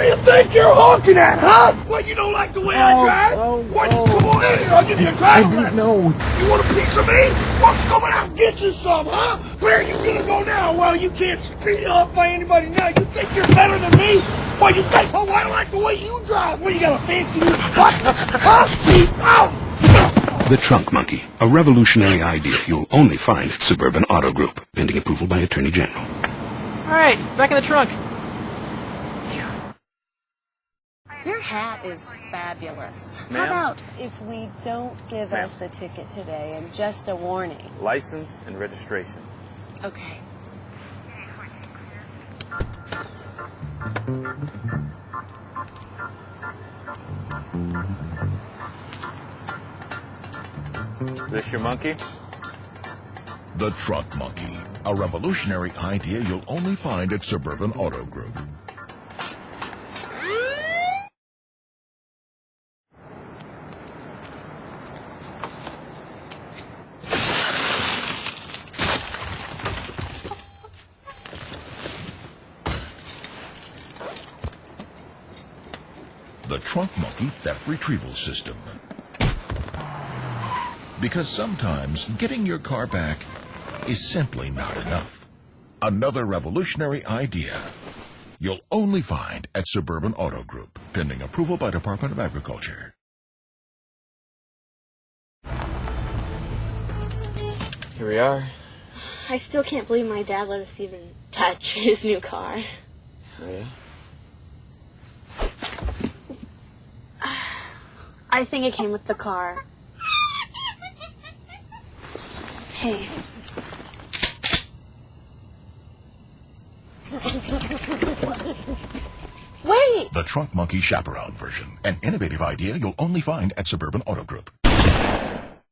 do you think you're honking at, huh? What, you don't like the way I drive? Come on in here, I'll give you a driving lesson. You want a piece of me? What's coming out and get you some, huh? Where are you gonna go now? Well, you can't speed up by anybody now. You think you're better than me? What, you think, oh, I don't like the way you drive. What, you got a fancy new what? Huh? Keep out! The Trunk Monkey, a revolutionary idea you'll only find at Suburban Auto Group, pending approval by Attorney General. All right, back in the trunk. Your hat is fabulous. How Ma'am? about if we don't give us a ticket today and just a warning? License and registration. Okay. This your monkey? The Trunk Monkey, a revolutionary idea you'll only find at Suburban Auto Group. The Trunk Monkey Theft Retrieval System. Because sometimes getting your car back is simply not enough. Another revolutionary idea you'll only find at Suburban Auto Group, pending approval by Department of Agriculture. Here we are. I still can't believe my dad let us even touch his new car. Oh, yeah? I think it came with the car. Hey. Wait! The Trunk Monkey Chaperone version, an innovative idea you'll only find at Suburban Auto Group.